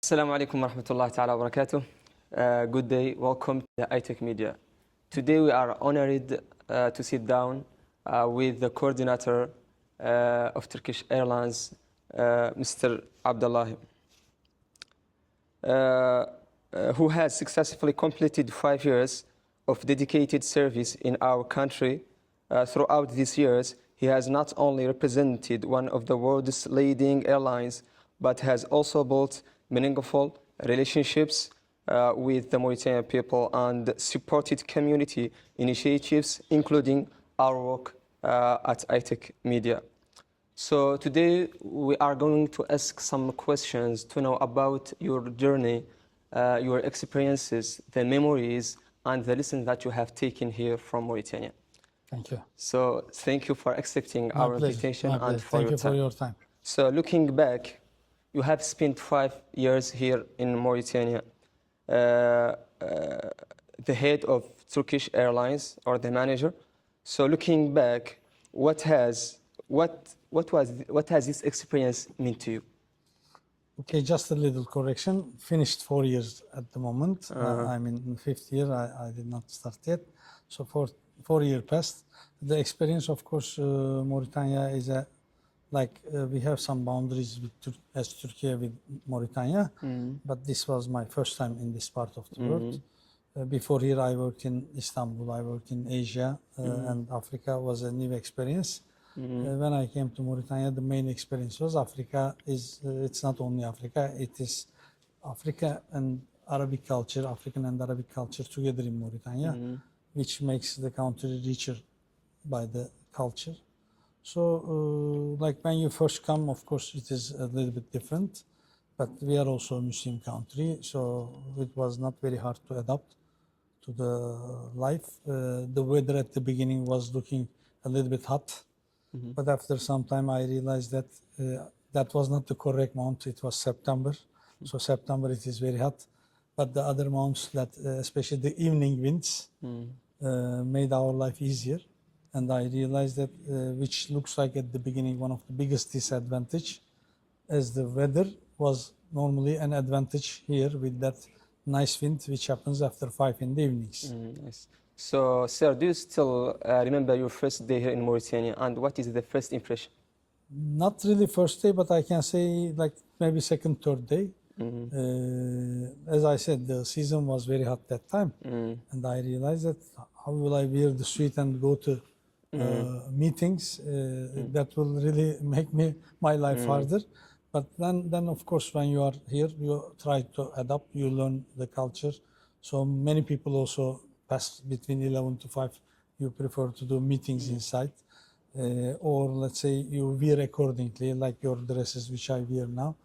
Assalamu alaikum wa rahmatullahi ta'ala wa barakatuh. Good day, welcome to the iTech Media. Today we are honored to sit down with the coordinator of Turkish Airlines, Mr. Abdullah, who has successfully completed 5 years of dedicated service in our country. Throughout these years, he has not only represented one of the world's leading airlines, but has also built meaningful relationships with the Mauritanian people and supported community initiatives, including our work at iTech Media. So today we are going to ask some questions to know about your journey, your experiences, the memories, and the lessons that you have taken here from Mauritania. Thank you. So thank you for accepting My our pleasure. invitation My and pleasure. for Thank your you time. for your time. So looking back, you have spent 5 years here in Mauritania, the head of Turkish Airlines or the manager. So looking back, what has this experience mean to you? Okay, just a little correction. Finished 4 years at the moment. I'm in the 5th year. I did not start yet. So 4 years passed. The experience, of course, Mauritania is we have some boundaries as Turkey with Mauritania, but this was my first time in this part of the world. Before here, I worked in Istanbul, I worked in Asia, and Africa was a new experience. When I came to Mauritania, the main experience was Africa. It's not only Africa, it is Africa and Arabic culture, African and Arabic culture together in Mauritania, which makes the country richer by the culture. So, like when you first come, of course, it is a little bit different, but we are also a Muslim country, so it was not very hard to adapt to the life. The weather at the beginning was looking a little bit hot, but after some time I realized that that was not the correct month. It was September. So September it is very hot, but the other months that, especially the evening winds, made our life easier. And I realized that, which looks like at the beginning one of the biggest disadvantage, as the weather was normally an advantage here with that nice wind which happens after 5 in the evenings. Nice. So, sir, do you still remember your first day here in Mauritania, and what is the first impression? Not really first day, but I can say like maybe second, third day. As I said, the season was very hot that time, and I realized that how will I wear the suit and go to meetings? That will really make my life harder. But then of course, when you are here, you try to adapt. You learn the culture. So many people also pass between 11 to 5. You prefer to do meetings inside, or let's say you wear accordingly, like your dresses, which I wear now.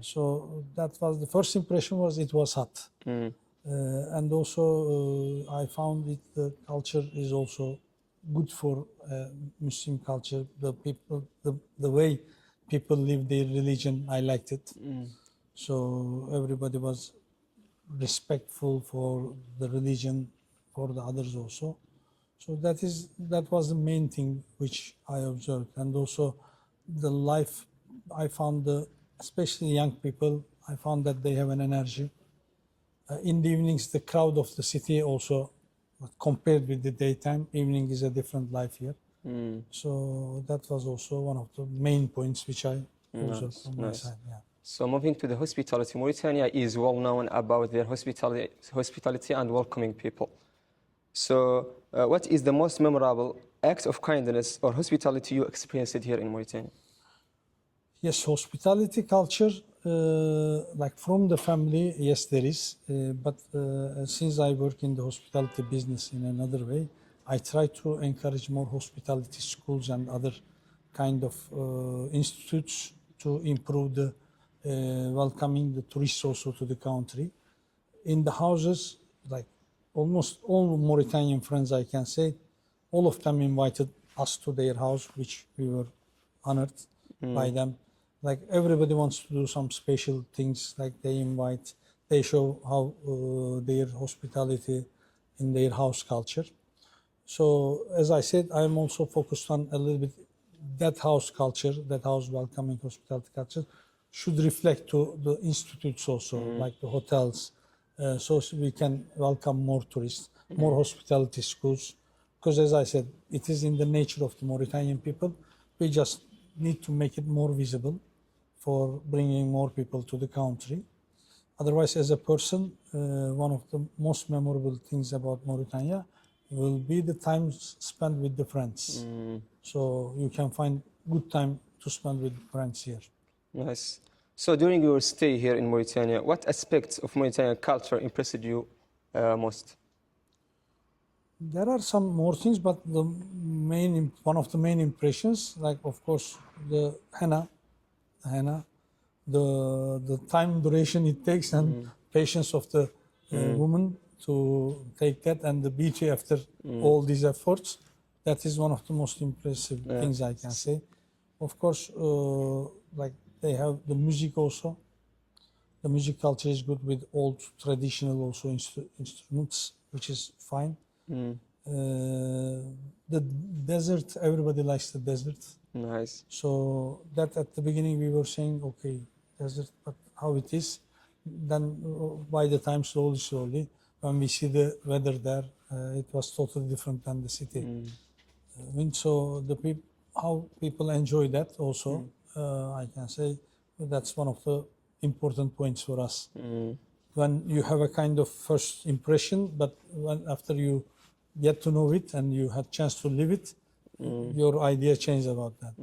So that was the first impression. Was it was hot, and also I found the culture is also good for Muslim culture. The people, the way people live their religion, I liked it. So everybody was respectful for the religion, for the others also. So that was the main thing which I observed, and also the life. I found especially young people. I found that they have an energy. In the evenings, the crowd of the city also, compared with the daytime, evening is a different life here. So that was also one of the main points which I observed from my side. Yeah. So moving to the hospitality, Mauritania is well known about their hospitality and welcoming people. So what is the most memorable act of kindness or hospitality you experienced here in Mauritania? Yes, hospitality culture, like from the family, yes, there is. But since I work in the hospitality business in another way, I try to encourage more hospitality schools and other kind of institutes to improve the welcoming the tourists also to the country. In the houses, like almost all Mauritanian friends, I can say, all of them invited us to their house, which we were honored by them. Like everybody wants to do some special things, like they show how their hospitality in their house culture. So as I said, I'm also focused on a little bit that house culture, that house welcoming hospitality culture, should reflect to the institutes also, like the hotels, so we can welcome more tourists, more hospitality schools. Because as I said, it is in the nature of the Mauritanian people. We just need to make it more visible for bringing more people to the country. Otherwise, as a person, one of the most memorable things about Mauritania will be the time spent with the friends. So you can find good time to spend with friends here. Nice. So during your stay here in Mauritania, what aspects of Mauritanian culture impressed you most? There are some more things, but one of the main impressions, like of course the henna, the time duration it takes and patience of the woman to take that and the beauty after all these efforts. That is one of the most impressive things I can say. Of course, like they have the music also. The music culture is good with old traditional also instruments, which is fine. The desert, everybody likes the desert. Nice. So that at the beginning we were saying, okay, desert, but how it is. Then by the time slowly, when we see the weather there, it was totally different than the city. So how people enjoy that also, I can say that's one of the important points for us. When you have a kind of first impression, but after you get to know it and you had chance to live it, your idea changed about that.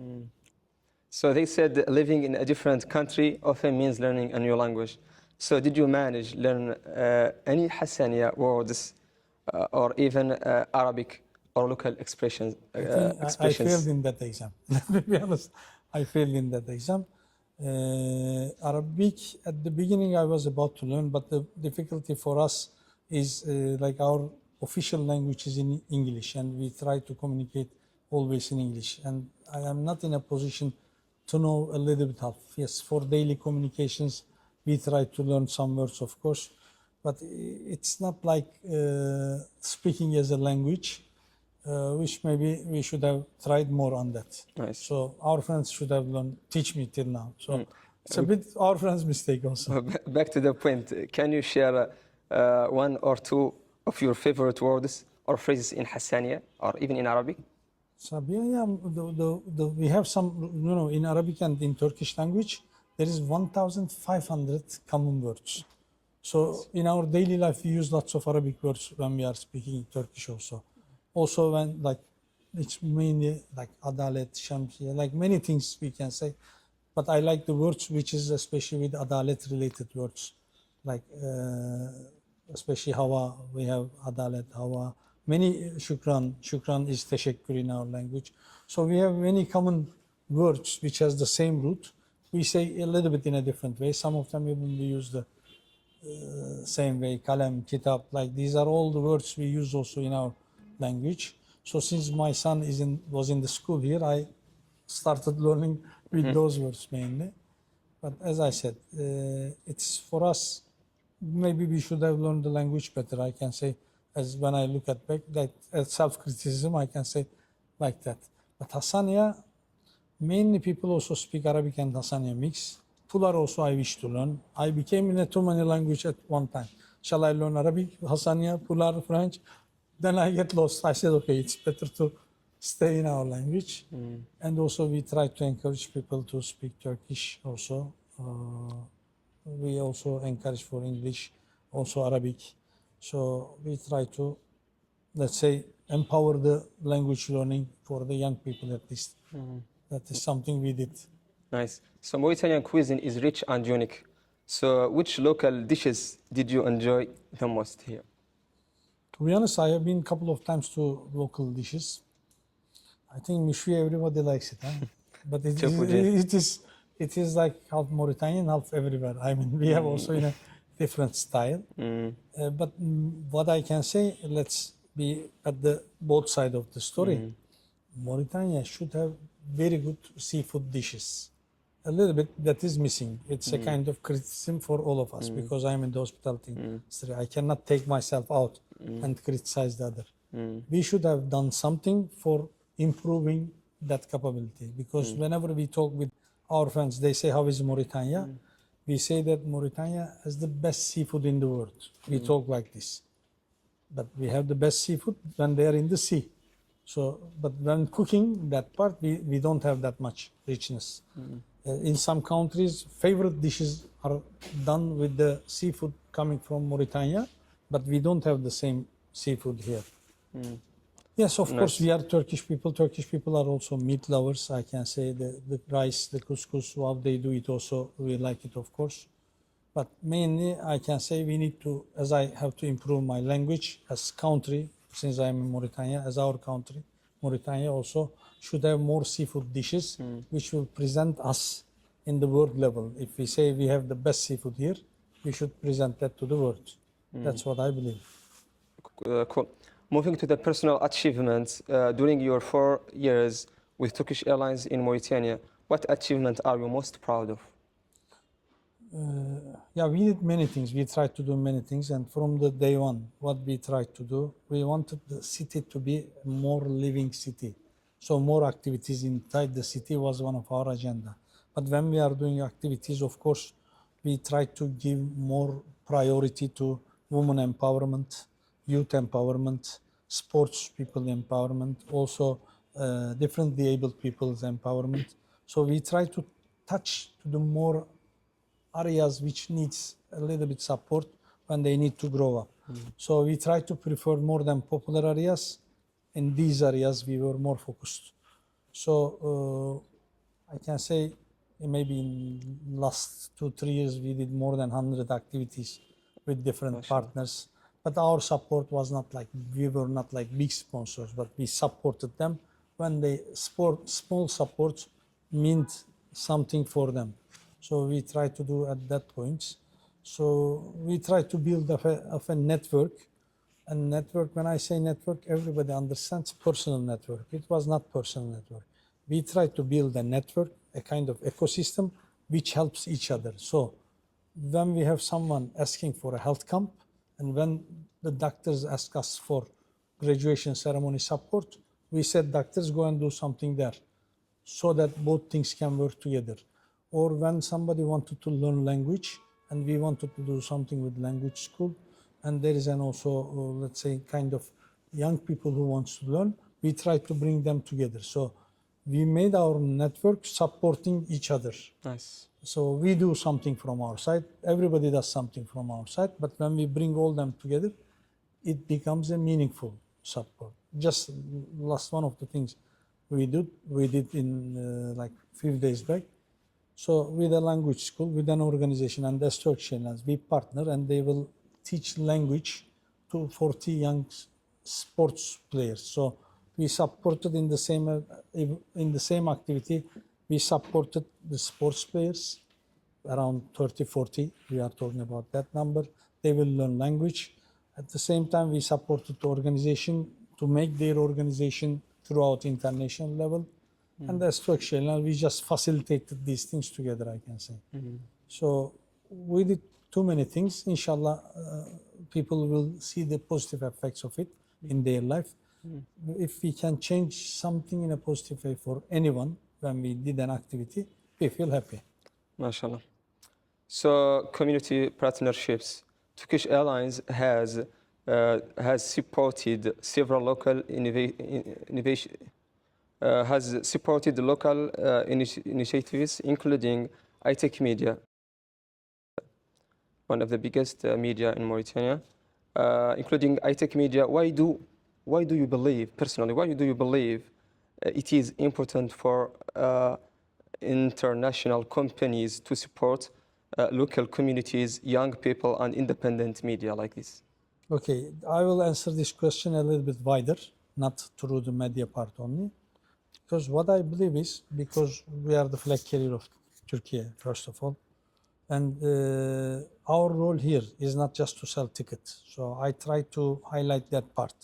So they said that living in a different country often means learning a new language. So did you manage to learn any Hassania words or even Arabic or local expressions? I failed in that exam. Let me be honest, I failed in that exam. Arabic, at the beginning I was about to learn, but the difficulty for us is like our official language is in English and we try to communicate always in English. And I am not in a position to know a little bit of, yes, for daily communications, we try to learn some words, of course, but it's not like speaking as a language, which maybe we should have tried more on that. Nice. So our friends should have learned, teach me till now. So it's a bit our friends' mistake also. Back to the point, can you share one or two of your favorite words or phrases in Hassania or even in Arabic? Sabia, yeah, we have some, in Arabic and in Turkish language, there is 1,500 common words. So in our daily life, we use lots of Arabic words when we are speaking Turkish also. Also when, like, it's mainly like adalet, shamsiya, like many things we can say. But I like the words which is especially with adalet related words. Like, especially hawa, we have adalet, hawa. Many shukran is teşekkür in our language. So we have many common words which has the same root. We say a little bit in a different way. Some of them even we use the same way, kalem, kitab, like these are all the words we use also in our language. So since my son was in the school here, I started learning with those words mainly. But as I said, it's for us, maybe we should have learned the language better, I can say. As when I look at back, like as self-criticism, I can say like that. But Hassania, mainly people also speak Arabic and Hassania mix. Pular also I wish to learn. I became in a too many language at one time. Shall I learn Arabic, Hassania, Pular, French? Then I get lost. I said, okay, it's better to stay in our language. And also we try to encourage people to speak Turkish also. We also encourage for English, also Arabic. So we try to, let's say, empower the language learning for the young people at least. That is something we did. Nice. So Mauritanian cuisine is rich and unique. So which local dishes did you enjoy the most here? To be honest, I have been a couple of times to local dishes. I think mishui everybody likes it, huh? But it is like half Mauritanian, half everywhere. I mean, we have also in a different style. But what I can say, let's be at the both side of the story. Mauritania should have very good seafood dishes. A little bit that is missing. It's a kind of criticism for all of us because I'm in the hospitality industry. I cannot take myself out and criticize the other. We should have done something for improving that capability because whenever we talk with our friends, they say, how is Mauritania? We say that Mauritania has the best seafood in the world. We talk like this. But we have the best seafood when they are in the sea. So, but when cooking that part, we don't have that much richness. In some countries, favorite dishes are done with the seafood coming from Mauritania, but we don't have the same seafood here. Yes, of course, we are Turkish people. Turkish people are also meat lovers. I can say the rice, the couscous, how they do it also, we like it, of course. But mainly, I can say we need to, as I have to improve my language as country, since I'm in Mauritania, as our country, Mauritania also should have more seafood dishes, which will present us in the world level. If we say we have the best seafood here, we should present that to the world. That's what I believe. Cool. Moving to the personal achievements during your 4 years with Turkish Airlines in Mauritania, what achievement are you most proud of? Yeah, we did many things. We tried to do many things, and from the day one, what we tried to do, we wanted the city to be a more living city. So more activities inside the city was one of our agenda. But when we are doing activities, of course, we try to give more priority to women empowerment, youth empowerment, sports people empowerment, also different disabled people's empowerment. So we try to touch to the more areas which needs a little bit support when they need to grow up. So we try to prefer more than popular areas. In these areas, we were more focused. So I can say maybe in last 2-3 years, we did more than 100 activities with different partners. But our support was not like, we were not like big sponsors, but we supported them when they small supports meant something for them. So we try to do at that point. So we try to build of a network. And network, when I say network, everybody understands personal network. It was not personal network. We try to build a network, a kind of ecosystem which helps each other. So when we have someone asking for a health camp, and when the doctors ask us for graduation ceremony support, we said, doctors, go and do something there, so that both things can work together. Or when somebody wanted to learn language, and we wanted to do something with language school, and there is an also, let's say, kind of young people who wants to learn, we try to bring them together. So we made our network supporting each other. Nice. So we do something from our side, everybody does something from our side, but when we bring all them together, it becomes a meaningful support. Just last one of the things we did in like few days back. So with a language school, with an organization, and as Turkish Airlines, we partner, and they will teach language to 40 young sports players. So we supported in the same activity, we supported the sports players, around 30, 40, we are talking about that number. They will learn language. At the same time, we supported the organization to make their organization throughout international level. And as Turkish Airlines, we just facilitated these things together, I can say. So we did too many things. Inshallah, people will see the positive effects of it in their life. If we can change something in a positive way for anyone when we did an activity, we feel happy. MashaAllah. So community partnerships. Turkish Airlines has supported several local innovation. Has supported local initiatives, including iTech Media, one of the biggest media in Mauritania, including iTech Media. Why do you believe, personally, why do you believe it is important for international companies to support local communities, young people, and independent media like this? Okay, I will answer this question a little bit wider, not through the media part only. Because what I believe is, because we are the flag carrier of Turkey, first of all, and our role here is not just to sell tickets. So I try to highlight that part.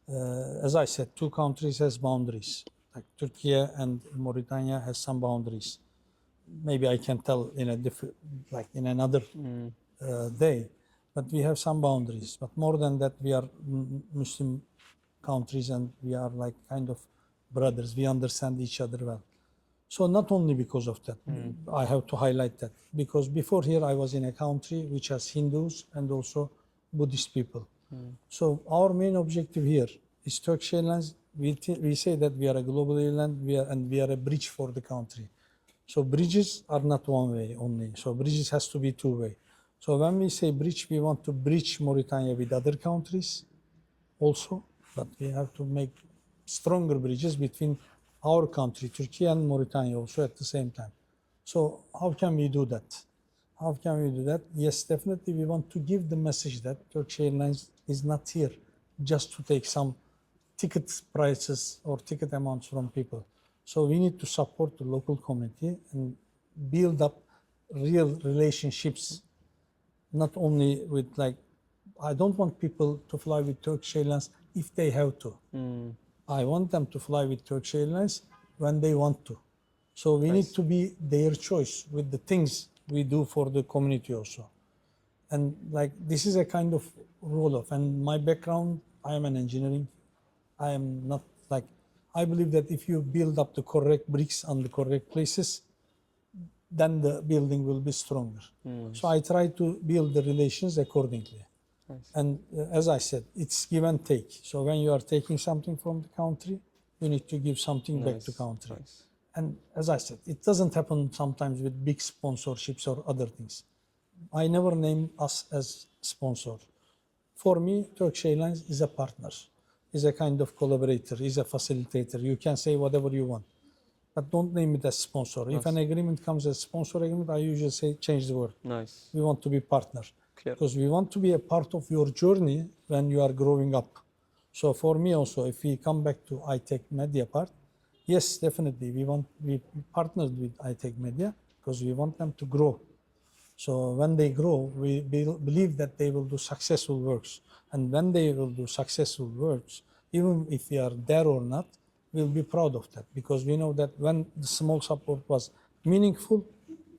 As I said, two countries has boundaries. Like Turkey and Mauritania has some boundaries. Maybe I can tell in a different, like in another day. But we have some boundaries. But more than that, we are Muslim countries, and we are like kind of brothers. We understand each other well. So not only because of that, I have to highlight that, because before here I was in a country which has Hindus and also Buddhist people. So our main objective here is Turkish Airlines. We say that we are a global airline, and we are a bridge for the country. So bridges are not one way only. So bridges has to be two way. So when we say bridge, we want to bridge Mauritania with other countries also, but we have to make stronger bridges between our country, Turkey, and Mauritania also at the same time. So how can we do that? How can we do that? Yes, definitely we want to give the message that Turkish Airlines is not here just to take some ticket prices or ticket amounts from people. So we need to support the local community and build up real relationships, not only with I don't want people to fly with Turkish Airlines if they have to. I want them to fly with Turkish Airlines when they want to. So we need to be their choice with the things we do for the community also. And this is a kind of role of, and my background, I am an engineering. I am not I believe that if you build up the correct bricks on the correct places, then the building will be stronger. So I try to build the relations accordingly. And as I said, it's give and take. So when you are taking something from the country, you need to give something back to country. And as I said, it doesn't happen sometimes with big sponsorships or other things. I never name us as sponsor. For me, Turkish Airlines is a partner, is a kind of collaborator, is a facilitator. You can say whatever you want, but don't name it as sponsor. If an agreement comes as sponsor agreement, I usually say change the word. We want to be partner. Because we want to be a part of your journey when you are growing up. So for me also, if we come back to iTech Media part, yes, definitely we partnered with iTech Media because we want them to grow. So when they grow, we believe that they will do successful works. And when they will do successful works, even if we are there or not, we'll be proud of that, because we know that when the small support was meaningful,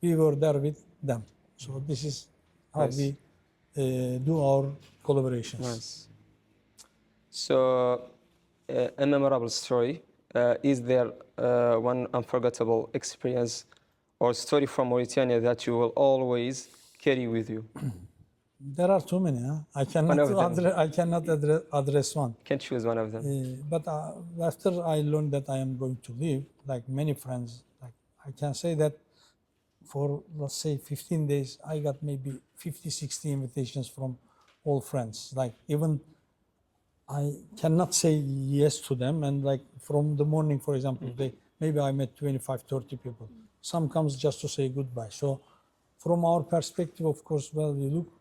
we were there with them. So this is how we do our collaborations. So, a memorable story. Is there one unforgettable experience or story from Mauritania that you will always carry with you? There are too many. I cannot address one. Can choose one of them. But after I learned that I am going to leave, like many friends, I can say that for, let's say, 15 days, I got maybe 50, 60 invitations from all friends. Even I cannot say yes to them. And from the morning, for example, maybe I met 25, 30 people. Some comes just to say goodbye. So from our perspective, of course, we look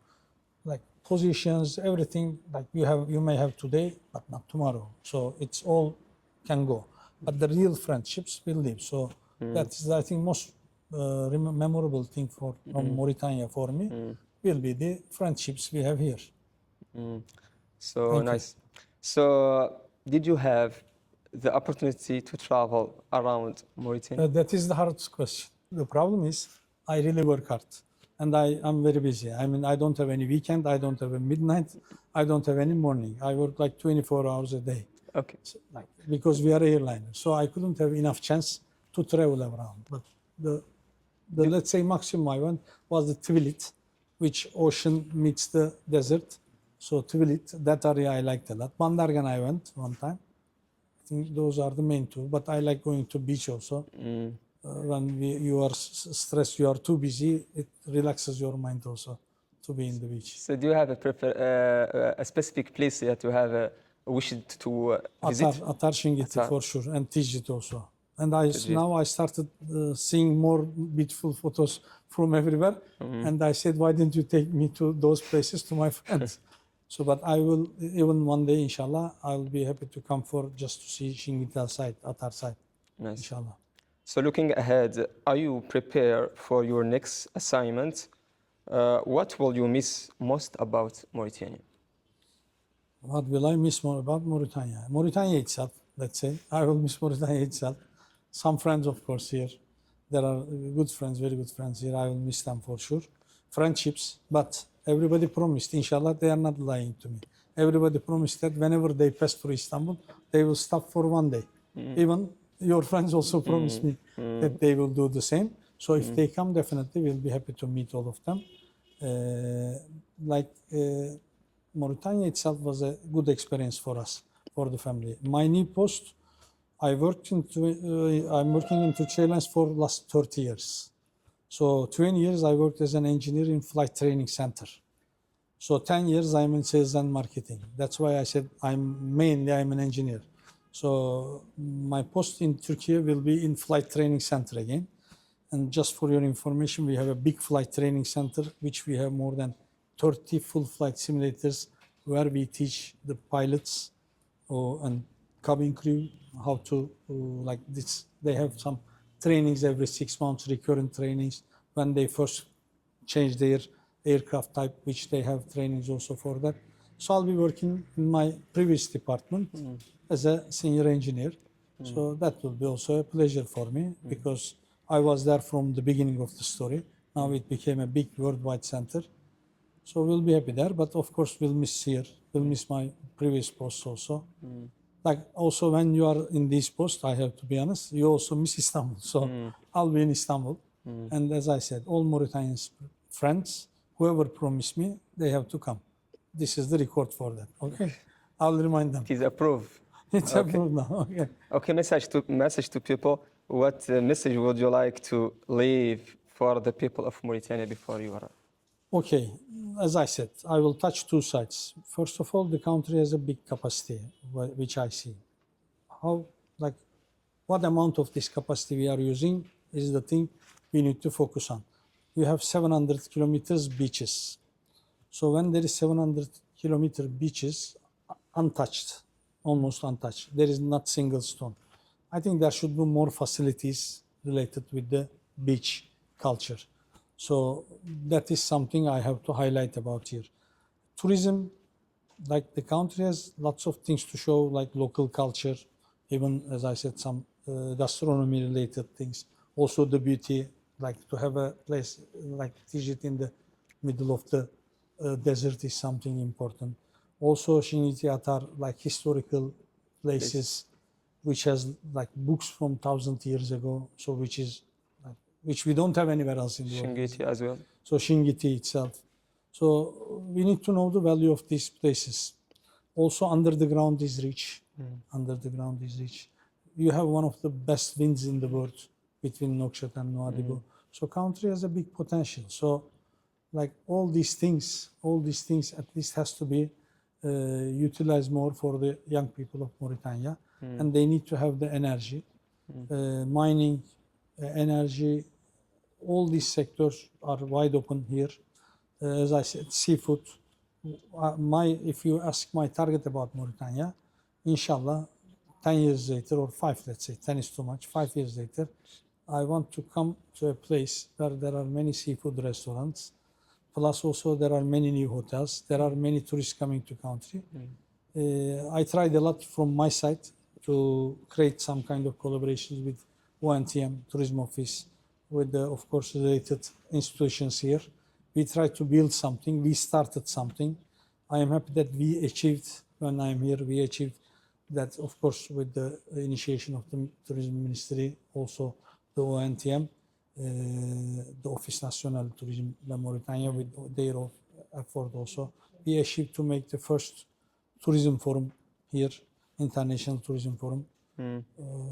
positions, everything you may have today, but not tomorrow. So it's all can go. But the real friendships will live. So that's, I think, most memorable thing from Mauritania for me will be the friendships we have here. So Thank nice. So did you have the opportunity to travel around Mauritania? That is the hardest question. The problem is I really work hard. And I am very busy. I mean, I don't have any weekend. I don't have a midnight. I don't have any morning. I work 24 hours a day. Okay. So, because we are airliners. So I couldn't have enough chance to travel around. But the let's say maximum I went was the Twilit, which ocean meets the desert. So Twilit, that area I liked a lot. Bandargan I went one time. I think those are the main two. But I like going to beach also. When you are stressed, you are too busy, it relaxes your mind also to be in the beach. So do you have a specific place that you have a wish to visit? Atar Şingiti for sure, and Tikrit also. And now I started seeing more beautiful photos from everywhere. And I said, why didn't you take me to those places, to my friends? So, but I will, even one day, inshallah, I'll be happy to come for just to see Şingiti side, Atar side, inshallah. So looking ahead, are you prepared for your next assignment? What will you miss most about Mauritania? What will I miss more about Mauritania? Mauritania itself, let's say. I will miss Mauritania itself. Some friends, of course, here. There are good friends, very good friends here. I will miss them for sure. Friendships, but everybody promised, inshallah, they are not lying to me. Everybody promised that whenever they pass through Istanbul, they will stop for one day. Even your friends also promised me that they will do the same. So if they come, definitely we'll be happy to meet all of them. Like Mauritania itself was a good experience for us, for the family. My new post, I'm working in Turkish Airlines for last 30 years. So 20 years I worked as an engineer in flight training center. So 10 years I'm in sales and marketing. That's why I said I'm an engineer. So my post in Turkey will be in flight training center again. And just for your information, we have a big flight training center, which we have more than 30 full flight simulators where we teach the pilots and cabin crew how to like this. They have some trainings every 6 months, recurrent trainings when they first change their aircraft type, which they have trainings also for that. So I'll be working in my previous department as a senior engineer. So that will be also a pleasure for me because I was there from the beginning of the story. Now it became a big worldwide center. So we'll be happy there, but of course we'll miss here. We'll miss my previous posts also. Like also when you are in this post, I have to be honest, you also miss Istanbul. So I'll be in Istanbul. And as I said, all Mauritanians friends, whoever promised me, they have to come. This is the record for that. Okay, I'll remind them. It is approved. It's approved now. Okay. Okay, message to people. What message would you like to leave for the people of Mauritania before you are? Okay, as I said, I will touch two sides. First of all, the country has a big capacity, which I see. What amount of this capacity we are using is the thing we need to focus on. We have 700 kilometers beaches. So when there is 700 kilometer beaches, untouched, almost untouched, there is not single stone. I think there should be more facilities related with the beach culture. So that is something I have to highlight about here. Tourism, like the country has lots of things to show, like local culture, even as I said, some gastronomy related things. Also the beauty, like to have a place like Tijet in the middle of the desert is something important. Also Shiniti Atar, like historical places, which has like books from 1,000 years ago, so which we don't have anywhere else in the world. Shingiti as well. So Shingiti itself. So we need to know the value of these places. Also under the ground is rich. Under the ground is rich. You have one of the best winds in the world between Nouakchott and Nouadhibou. So country has a big potential. So like all these things at least has to be utilized more for the young people of Mauritania. And they need to have the energy. Mining, energy, all these sectors are wide open here. As I said, seafood. If you ask my target about Mauritania, inshallah, 10 years later, or 5, let's say, 10 is too much, 5 years later, I want to come to a place where there are many seafood restaurants, plus also there are many new hotels, there are many tourists coming to country. I tried a lot from my side to create some kind of collaborations with ONTM, Tourism Office, with the, of course, related institutions here. We tried to build something, we started something. I am happy that we achieved, when I'm here, we achieved that, of course, with the initiation of the Tourism Ministry, also the ONTM, the Office National Tourism de Mauritania, with their effort also. We achieved to make the first tourism forum here, International Tourism Forum.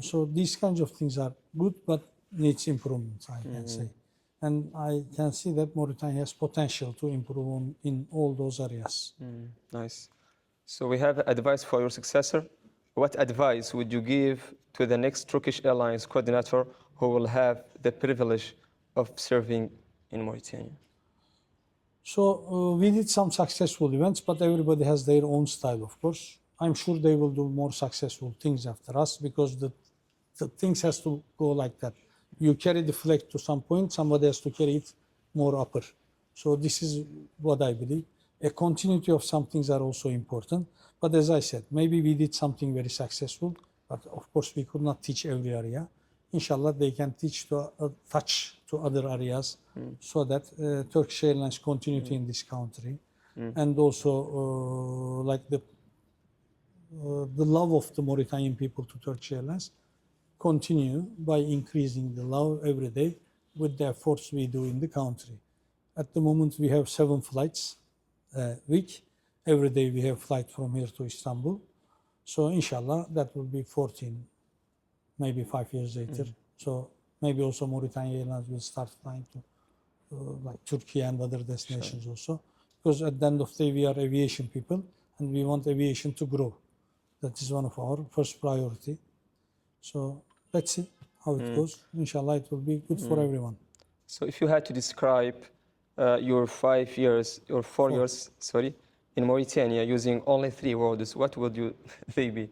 So these kinds of things are good, but needs improvement, I can say. And I can see that Mauritania has potential to improve in all those areas. Nice. So we have advice for your successor. What advice would you give to the next Turkish Airlines coordinator who will have the privilege of serving in Mauritania? So we did some successful events, but everybody has their own style, of course. I'm sure they will do more successful things after us because the things has to go like that. You carry the flag to some point, somebody has to carry it more upper. So this is what I believe. A continuity of some things are also important. But as I said, maybe we did something very successful, but of course we could not teach every area. Inshallah, they can teach to touch to other areas so that Turkish Airlines continuity in this country, and also like the love of the Mauritanian people to Turkish Airlines continue by increasing the love every day with the efforts we do in the country. At the moment, we have 7 flights a week. Every day we have flight from here to Istanbul. So inshallah, that will be 14, maybe 5 years later. So maybe also Mauritania Airlines will start flying to like Turkey and other destinations also. Because at the end of the day, we are aviation people and we want aviation to grow. That is one of our first priority. So let's see how it goes. Inshallah, it will be good for everyone. So if you had to describe your 5 years, or 4 years, sorry, in Mauritania using only 3 words, what would they be?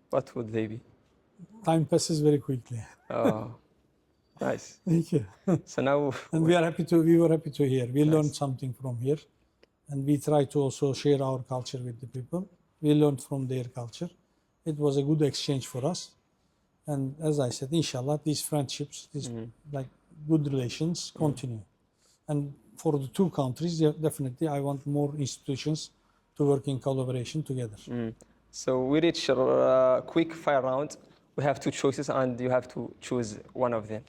What would they be? Time passes very quickly. Oh, nice. Thank you. So now, And we were happy to hear. We learned something from here. And we try to also share our culture with the people. We learned from their culture. It was a good exchange for us. And as I said, inshallah, these friendships, these like good relations continue. And for the 2 countries, definitely I want more institutions to work in collaboration together. so we reach a quick fire round. We have 2 choices and you have to choose one of them.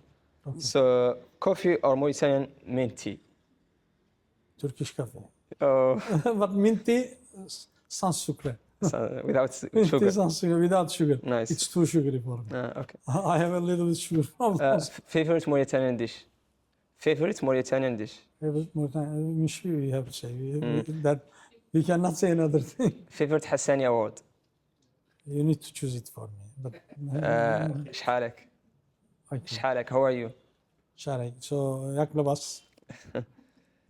Okay. So coffee or Mauritanian mint tea? Turkish coffee. Oh, But mint tea, sans sucre. so without Mint tea sugar. sans sugar, without sugar. Nice. It's too sugary for me. Okay. I have a little bit sugar problem. Favorite Mauritanian dish? Favorite Mauritanian dish? Evet, we have to say that we cannot say another thing. Favorite Hassani award? You need to choose it for me. But شحالك? okay. شحالك? How are you? Sharik. So yaklabas.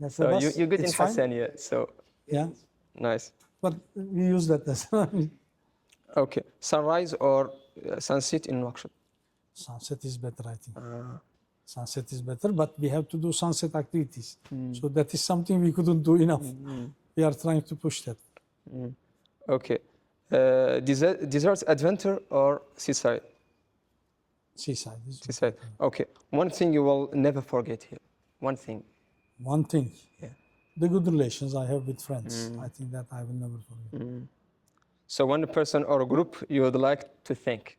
So you're good in it's fine. Hassania, so Yeah, nice. but we use that as Okay. Sunrise or sunset in Nouakchott? sunset is better, I think. Sunset is better, but we have to do sunset activities. So that is something we couldn't do enough. We are trying to push that. Okay. Desert adventure or seaside? Seaside is Seaside. Okay. One thing you will never forget here. One thing. one thing. Yeah. The good relations I have with friends. I think that I will never forget. So one person or a group you would like to thank?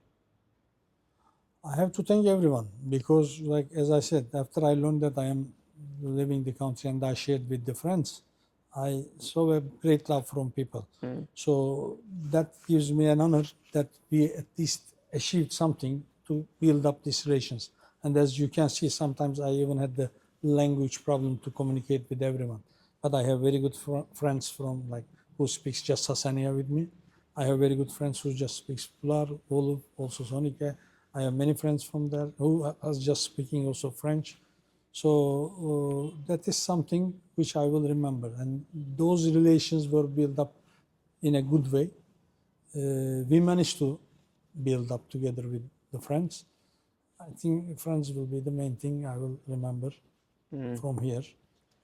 I have to thank everyone because, like as I said, after I learned that I am leaving the country and I shared with the friends, I saw a great love from people. So that gives me an honor that we at least achieved something to build up these relations. And as you can see, sometimes I even had the language problem to communicate with everyone. But I have very good friends from like who speaks just Hassania with me. I have very good friends who just speaks Pular, Olu, also Sonika. I have many friends from there who are just speaking also French. So that is something which I will remember. And those relations were built up in a good way. We managed to build up together with the friends. I think friends will be the main thing I will remember from here.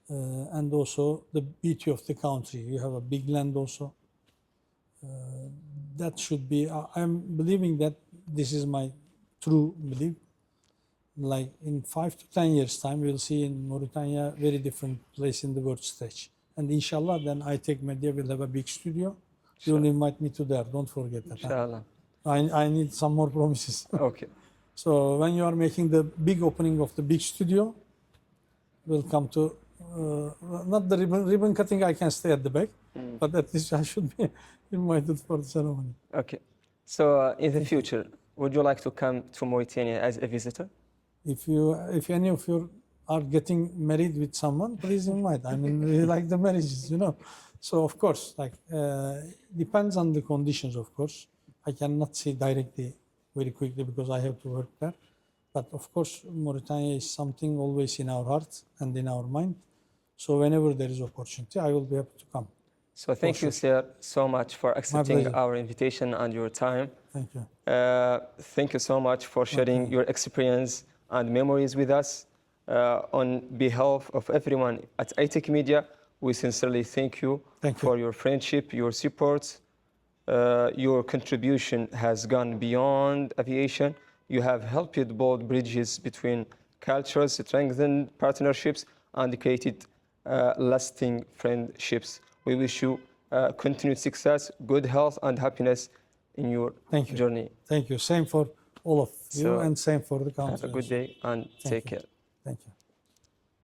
And also the beauty of the country. You have a big land also. That should be, I'm believing that this is my true belief. Like in 5 to 10 years time, we'll see in Mauritania very different place in the world stage. And inshallah, then iTech Media will have a big studio. You'll invite me to there. Don't forget that. Inshallah. I need some more promises. Okay. So when you are making the big opening of the big studio, we'll come to, not the ribbon cutting, I can stay at the back, but at least I should be invited for the ceremony. Okay. So in the future, would you like to come to Mauritania as a visitor? If any of you are getting married with someone, please invite. I mean, we like the marriages, you know. So of course, like depends on the conditions. Of course, I cannot say directly very quickly because I have to work there. But of course, Mauritania is something always in our heart and in our mind. So whenever there is opportunity, I will be happy to come. So thank you, sir, so much for accepting pleasure. our invitation and your time. Thank you. Thank you so much for sharing your experience and memories with us. On behalf of everyone at iTech Media, we sincerely thank you for your friendship, your support. Your contribution has gone beyond aviation. You have helped build bridges between cultures, strengthened partnerships, and created lasting friendships. We wish you continued success, good health, and happiness in your journey. Thank you. Same for all of you, So, and same for the have country. a good day and Thank take you. care. Thank you.